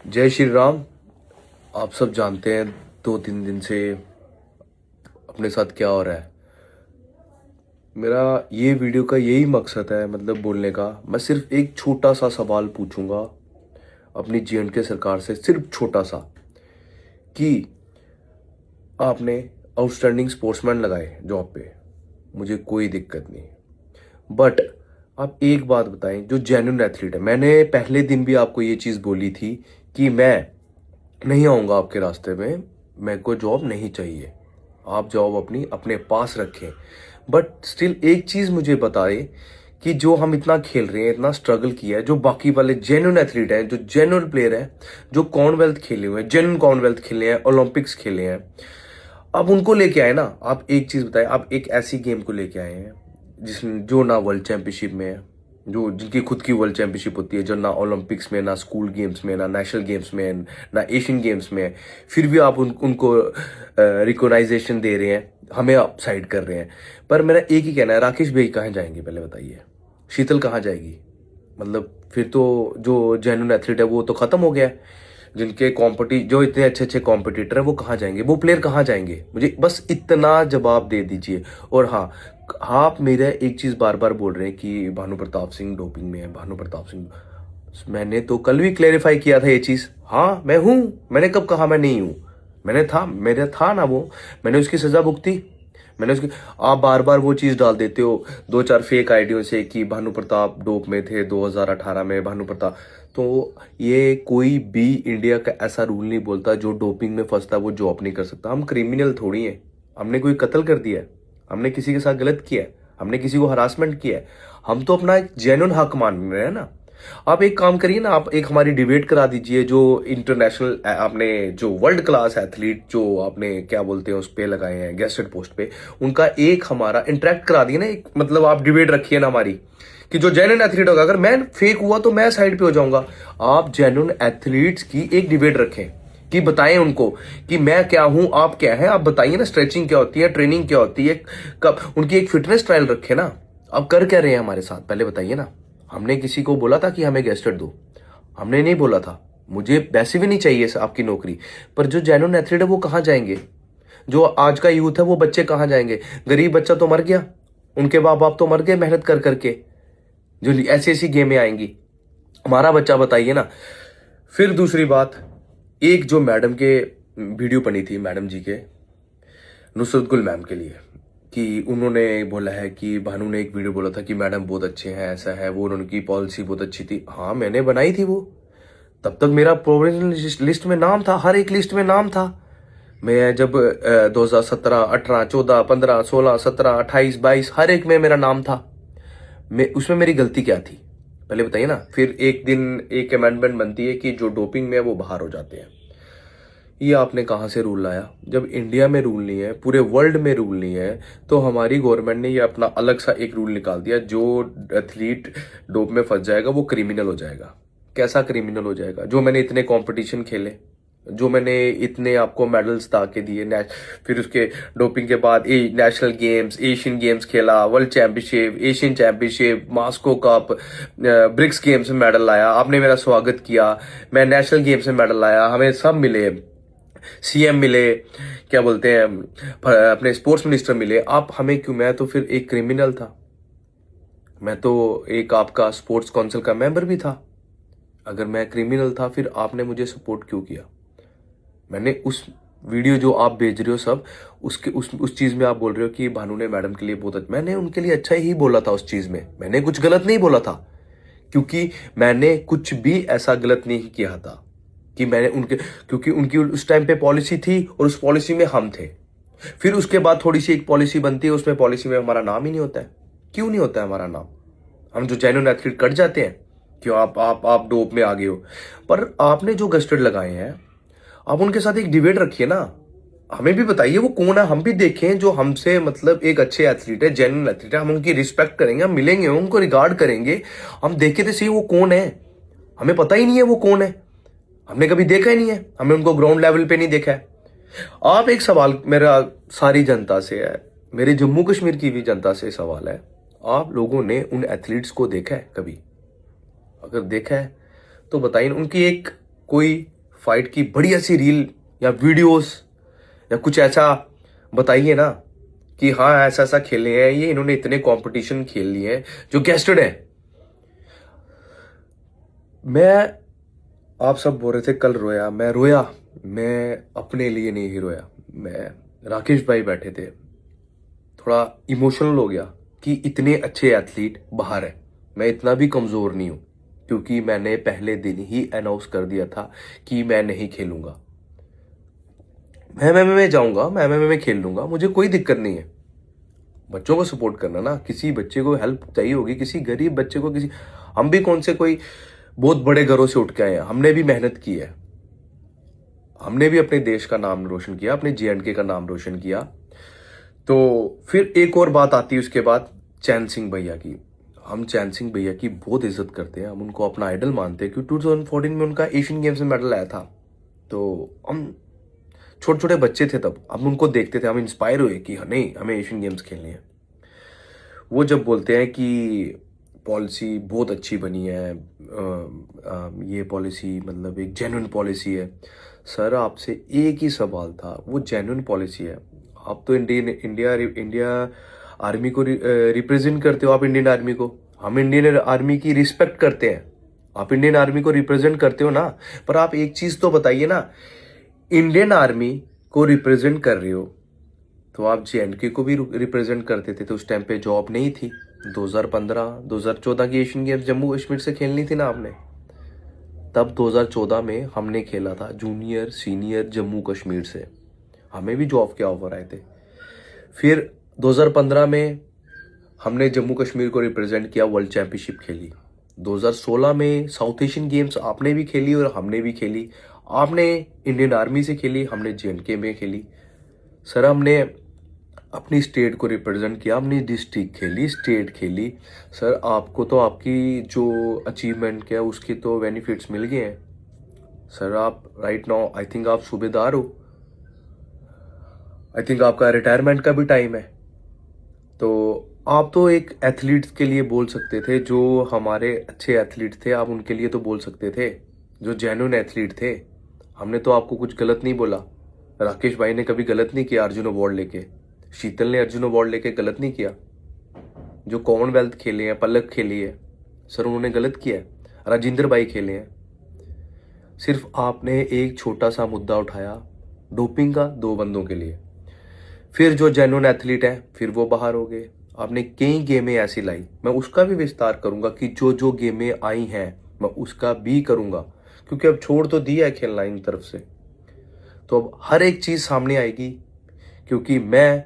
जय श्री राम। आप सब जानते हैं 2-3 दिन से अपने साथ क्या हो रहा है। मेरा ये वीडियो का यही मकसद है, मतलब बोलने का। मैं सिर्फ एक छोटा सा सवाल पूछूंगा अपनी J&K सरकार से, सिर्फ छोटा सा, कि आपने आउटस्टैंडिंग स्पोर्ट्समैन लगाए जॉब पे, मुझे कोई दिक्कत नहीं, बट आप एक बात बताएं जो जेन्युइन एथलीट है। मैंने पहले दिन भी आपको ये चीज़ बोली थी कि मैं नहीं आऊँगा आपके रास्ते में, मेरे को जॉब नहीं चाहिए, आप जॉब अपनी अपने पास रखें। बट स्टिल एक चीज़ मुझे बताए कि जो हम इतना खेल रहे हैं, इतना स्ट्रगल किया है, जो बाकी वाले जेन्युइन एथलीट हैं, जो जेन्युइन प्लेयर हैं, जो कॉमनवेल्थ खेले हुए हैं, जेन्युइन कॉमनवेल्थ खेले हैं, ओलंपिक्स खेले हैं, आप उनको लेके आए ना। आप एक चीज़ बताएं, आप एक ऐसी गेम को लेके आए हैं जिसमें जो ना वर्ल्ड चैंपियनशिप में है, जो जिनकी खुद की वर्ल्ड चैंपियनशिप होती है, जो ना ओलंपिक्स में, ना स्कूल गेम्स में, ना नेशनल गेम्स में, ना एशियन गेम्स में है, फिर भी आप उनको रिकॉग्नाइजेशन दे रहे हैं, हमें आप साइड कर रहे हैं। पर मेरा एक ही कहना है, राकेश भाई कहाँ जाएंगे पहले बताइए, शीतल कहाँ जाएगी? मतलब फिर तो जो जेन्युइन एथलीट है वो तो खत्म हो गया है। जिनके जो इतने अच्छे अच्छे कॉम्पिटिटर है वो कहाँ जाएंगे, वो प्लेयर कहाँ जाएंगे? मुझे बस इतना जवाब दे दीजिए। और हाँ, आप मेरा एक चीज बार बार बोल रहे हैं कि भानु प्रताप सिंह डोपिंग में है, भानु प्रताप सिंह। मैंने तो कल भी क्लेरिफाई किया था ये चीज। हाँ मैं हूं, मैंने कब कहा मैं नहीं हूं? मैंने था, मेरा था ना वो, मैंने उसकी सजा भुगती, मैंने उसकी। आप बार बार वो चीज डाल देते हो 2-4 फेक आईडियो से कि भानु प्रताप डोप में थे 2018 में, भानु प्रताप। तो ये कोई भी इंडिया का ऐसा रूल नहीं बोलता जो डोपिंग में फंसता वो जॉब नहीं कर सकता। हम क्रिमिनल थोड़ी हैं, हमने कोई कत्ल कर दिया है, हमने किसी के साथ गलत किया है, हमने किसी को हरासमेंट किया है। हम तो अपना एक जेन्युइन हक मान रहे हैं ना। आप एक काम करिए ना, आप एक हमारी डिबेट करा दीजिए, जो इंटरनेशनल आपने जो वर्ल्ड क्लास एथलीट जो आपने क्या बोलते हैं उस पे लगाए हैं गेस्टेड पोस्ट पे, उनका एक हमारा इंटरेक्ट करा दिए ना, एक मतलब आप डिबेट रखिए ना हमारी, कि जो जेन्युइन एथलीट होगा, अगर मैं फेक हुआ तो मैं साइड पे हो जाऊंगा। आप जेन्युइन एथलीट्स की एक डिबेट रखें कि बताएं उनको कि मैं क्या हूं, आप क्या है, आप बताइए ना। स्ट्रेचिंग क्या होती है, ट्रेनिंग क्या होती है, कब उनकी एक फिटनेस ट्रायल रखे ना। आप कर क्या रहे हैं हमारे साथ पहले बताइए ना। हमने किसी को बोला था कि हमें गेस्टेड दो? हमने नहीं बोला था। मुझे वैसे भी नहीं चाहिए आपकी नौकरी। पर जो जेन्युइन एथलीट है वो कहाँ जाएंगे? जो आज का यूथ है वो बच्चे कहाँ जाएंगे? गरीब बच्चा तो मर गया, उनके माँ बाप तो मर गए मेहनत कर करके, जो ऐसी ऐसी गेमें आएंगी। हमारा बच्चा बताइए ना। फिर दूसरी बात, एक जो मैडम के वीडियो बनी थी, मैडम जी के, नुसरत गुल मैम के लिए, कि उन्होंने बोला है कि भानु ने एक वीडियो बोला था कि मैडम बहुत अच्छे हैं, ऐसा है वो, उनकी पॉलिसी बहुत अच्छी थी। हाँ मैंने बनाई थी वो, तब तक मेरा प्रोविजनल लिस्ट में नाम था, हर एक लिस्ट में नाम था। मैं जब 2017, 18, 14, 15, 16, 17, 28, 22 हर एक में मेरा नाम था। मैं उसमें मेरी गलती क्या थी पहले बताइए ना। फिर एक दिन एक अमेंडमेंट बनती है कि जो डोपिंग में है वो बाहर हो जाते हैं। ये आपने कहाँ से रूल लाया? जब इंडिया में रूल नहीं है, पूरे वर्ल्ड में रूल नहीं है, तो हमारी गवर्नमेंट ने ये अपना अलग सा एक रूल निकाल दिया, जो एथलीट डोप में फंस जाएगा वो क्रिमिनल हो जाएगा। कैसा क्रिमिनल हो जाएगा? जो मैंने इतने कंपटीशन खेले, जो मैंने इतने आपको मेडल्स ला के दिए, फिर उसके डोपिंग के बाद नेशनल गेम्स, एशियन गेम्स खेला, world championship, Asian championship, Moscow cup, BRICS games में मेडल लाया, आपने मेरा स्वागत किया। मैं नेशनल गेम्स में मेडल लाया, हमें सब मिले, सीएम मिले, क्या बोलते हैं, अपने स्पोर्ट्स मिनिस्टर मिले। आप हमें क्यों? मैं तो फिर एक क्रिमिनल था, मैं तो एक आपका स्पोर्ट्स काउंसिल का मेंबर भी था। अगर मैं क्रिमिनल था फिर आपने मुझे सपोर्ट क्यों किया? मैंने उस वीडियो जो आप भेज रहे हो सब, उसके उस चीज में आप बोल रहे हो कि भानु ने मैडम के लिए बहुत अच्छा, मैंने उनके लिए अच्छा ही बोला था। उस चीज में मैंने कुछ गलत नहीं बोला था, क्योंकि मैंने कुछ भी ऐसा गलत नहीं किया था कि मैंने उनके, क्योंकि उनकी उस टाइम पे पॉलिसी थी और उस पॉलिसी में हम थे। फिर उसके बाद थोड़ी सी एक पॉलिसी बनती है, उसमें पॉलिसी में हमारा नाम ही नहीं होता है। क्यों नहीं होता है हमारा नाम? हम जो जेन्युइन एथलीट कट जाते हैं, क्यों? आप डोप में आ गए हो। पर आपने जो गस्टेड लगाए हैं, आप उनके साथ एक डिबेट रखिए ना। हमें भी बताइए वो कौन है, हम भी देखें, जो हमसे मतलब एक अच्छे एथलीट है, जेन्युइन एथलीट है, हम उनकी रिस्पेक्ट करेंगे, हम मिलेंगे, उनको रिगार्ड करेंगे, हम देखे तो सही वो कौन है। हमें पता ही नहीं है वो कौन है, हमने कभी देखा ही नहीं है, हमें उनको ग्राउंड लेवल पे नहीं देखा है। आप एक सवाल मेरा सारी जनता से है, मेरे जम्मू कश्मीर की भी जनता से सवाल है, आप लोगों ने उन एथलीट्स को देखा है कभी? अगर देखा है तो बताइए, उनकी एक कोई फाइट की बढ़िया सी रील या वीडियोस या कुछ ऐसा बताइए ना कि हाँ ऐसा ऐसा खेले हैं ये, इन्होंने इतने कंपटीशन खेल लिए हैं जो गेस्टेड है। मैं, आप सब बोल रहे थे कल रोया, मैं रोया, मैं अपने लिए नहीं ही रोया, मैं, राकेश भाई बैठे थे, थोड़ा इमोशनल हो गया कि इतने अच्छे एथलीट बाहर है, मैं इतना भी कमज़ोर नहीं हूँ, क्योंकि मैंने पहले दिन ही अनाउंस कर दिया था कि मैं नहीं खेलूंगा। मैं एमएमए में जाऊंगा, मैं एमएमए में खेल लूंगा, मुझे कोई दिक्कत नहीं है। बच्चों को सपोर्ट करना ना, किसी बच्चे को हेल्प चाहिए होगी, किसी गरीब बच्चे को, किसी, हम भी कौन से कोई बहुत बड़े घरों से उठ के आए हैं, हमने भी मेहनत की है, हमने भी अपने देश का नाम रोशन किया, अपने जेएंडके का नाम रोशन किया। तो फिर एक और बात आती है उसके बाद, चैन सिंह भैया की। हम चैन सिंह भैया की बहुत इज्जत करते हैं, हम उनको अपना आइडल मानते हैं, क्योंकि 2014 में उनका एशियन गेम्स में मेडल आया था। तो हम छोटे छोटे बच्चे थे तब, हम उनको देखते थे, हम इंस्पायर हुए कि नहीं हमें एशियन गेम्स खेलने हैं। वो जब बोलते हैं कि पॉलिसी बहुत अच्छी बनी है, ये पॉलिसी मतलब एक जेन्युइन पॉलिसी है, सर आपसे एक ही सवाल था, वो जेन्युइन पॉलिसी है? आप तो इंडिया आर्मी को रिप्रेजेंट करते हो, आप इंडियन आर्मी को, हम इंडियन आर्मी की रिस्पेक्ट करते हैं, आप इंडियन आर्मी को रिप्रेजेंट करते हो ना, पर आप एक चीज तो बताइए ना, इंडियन आर्मी को रिप्रेजेंट कर रहे हो तो आप जेएंडके को भी रिप्रेजेंट करते थे, तो उस टाइम पे जॉब नहीं थी। 2015-2014 की एशियन गेम्स जम्मू कश्मीर से खेलनी थी ना आपने, तब 2014 में हमने खेला था जूनियर सीनियर जम्मू कश्मीर से, हमें भी जॉब के ऑफर आए थे। फिर 2015 में हमने जम्मू कश्मीर को रिप्रेजेंट किया, वर्ल्ड चैंपियनशिप खेली। 2016 में साउथ एशियन गेम्स आपने भी खेली और हमने भी खेली, आपने इंडियन आर्मी से खेली, हमने जेएंडके में खेली। सर हमने अपनी स्टेट को रिप्रेजेंट किया, अपनी डिस्ट्रिक्ट खेली, स्टेट खेली। सर आपको तो आपकी जो अचीवमेंट क्या उसके तो बेनिफिट्स मिल गए हैं। सर आप राइट नाउ आई थिंक आप सूबेदार हो, आई थिंक आपका रिटायरमेंट का भी टाइम है। तो आप तो एक एथलीट्स के लिए बोल सकते थे, जो हमारे अच्छे एथलीट थे आप उनके लिए तो बोल सकते थे, जो जेन्युइन एथलीट थे। हमने तो आपको कुछ गलत नहीं बोला, राकेश भाई ने कभी गलत नहीं किया अर्जुन अवार्ड लेके, शीतल ने अर्जुन अवार्ड लेके गलत नहीं किया, जो कॉमनवेल्थ खेले हैं, पलक खेली है, सर उन्होंने गलत किया है, राजेंद्र भाई खेले हैं। सिर्फ आपने एक छोटा सा मुद्दा उठाया डोपिंग का 2 बंदों के लिए, फिर जो जेन्युइन एथलीट है फिर वो बाहर हो गए। आपने कई गेमें ऐसी लाई, मैं उसका भी विस्तार करूंगा कि जो जो गेमें आई हैं मैं उसका भी करूंगा, क्योंकि अब छोड़ तो दिया है खेलना इन तरफ से, तो अब हर एक चीज सामने आएगी। क्योंकि मैं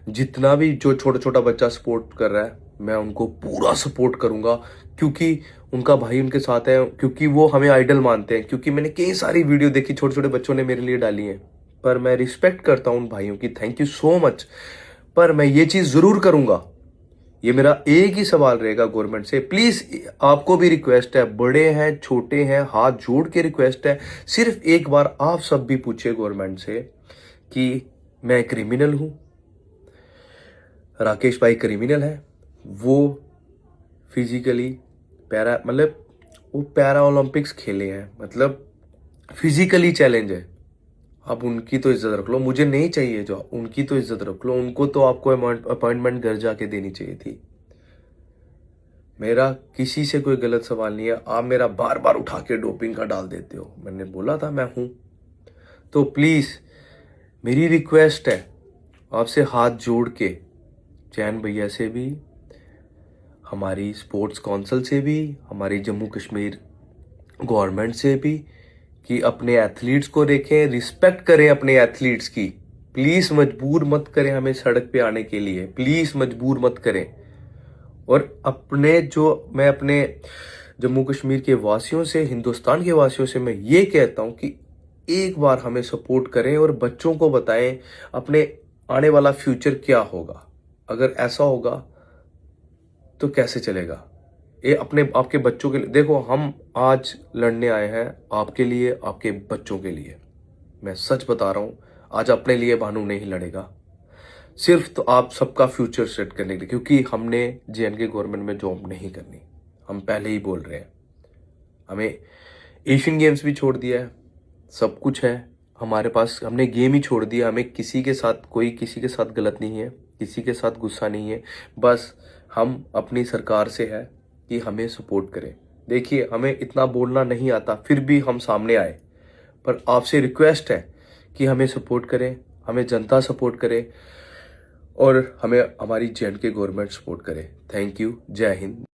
जितना भी जो छोटा छोटा बच्चा सपोर्ट कर रहा है मैं उनको पूरा सपोर्ट करूंगा, क्योंकि उनका भाई उनके साथ है, क्योंकि वो हमें आइडल मानते हैं, क्योंकि मैंने कई सारी वीडियो देखी छोटे छोटे बच्चों ने मेरे लिए डाली है। पर मैं रिस्पेक्ट करता हूं उन भाइयों की, थैंक यू सो मच। पर मैं ये चीज जरूर करूंगा, ये मेरा एक ही सवाल रहेगा गवर्नमेंट से, प्लीज आपको भी रिक्वेस्ट है, बड़े हैं छोटे हैं हाथ जोड़ के रिक्वेस्ट है, सिर्फ एक बार आप सब भी पूछे गवर्नमेंट से कि मैं क्रिमिनल हूं, राकेश भाई क्रिमिनल है, वो फिजिकली पैरा मतलब वो पैरा ओलंपिक्स खेले हैं, मतलब फिजिकली चैलेंज है। आप उनकी तो इज्जत रख लो, मुझे नहीं चाहिए जो, उनकी तो इज्जत रख लो, उनको तो आपको अपॉइंटमेंट घर जाके देनी चाहिए थी। मेरा किसी से कोई गलत सवाल नहीं है, आप मेरा बार बार उठा के डोपिंग का डाल देते हो, मैंने बोला था मैं हूं। तो प्लीज मेरी रिक्वेस्ट है आपसे हाथ जोड़ के, चैन भैया से भी, हमारी स्पोर्ट्स काउंसिल से भी, हमारी जम्मू कश्मीर गवर्नमेंट से भी, कि अपने एथलीट्स को देखें, रिस्पेक्ट करें अपने एथलीट्स की, प्लीज मजबूर मत करें हमें सड़क पे आने के लिए, प्लीज मजबूर मत करें। और मैं अपने जम्मू कश्मीर के वासियों से, हिंदुस्तान के वासियों से मैं ये कहता हूं कि एक बार हमें सपोर्ट करें और बच्चों को बताएं अपने आने वाला फ्यूचर क्या होगा। अगर ऐसा होगा तो कैसे चलेगा ये, अपने आपके बच्चों के लिए। देखो हम आज लड़ने आए हैं आपके लिए, आपके बच्चों के लिए, मैं सच बता रहा हूं, आज अपने लिए भानु नहीं लड़ेगा, सिर्फ तो आप सबका फ्यूचर सेट करने के लिए, क्योंकि हमने जेएंडके गवर्नमेंट में जॉब नहीं करनी, हम पहले ही बोल रहे हैं। हमें एशियन गेम्स भी छोड़ दिया है, सब कुछ है हमारे पास, हमने गेम ही छोड़ दिया। हमें किसी के साथ, कोई किसी के साथ गलत नहीं है, किसी के साथ गुस्सा नहीं है। बस हम अपनी सरकार से है कि हमें सपोर्ट करें। देखिए, हमें इतना बोलना नहीं आता, फिर भी हम सामने आए। पर आपसे रिक्वेस्ट है कि हमें सपोर्ट करें, हमें जनता सपोर्ट करे और हमें हमारी जे एंड के गवर्नमेंट सपोर्ट करे। Thank you. जय हिंद।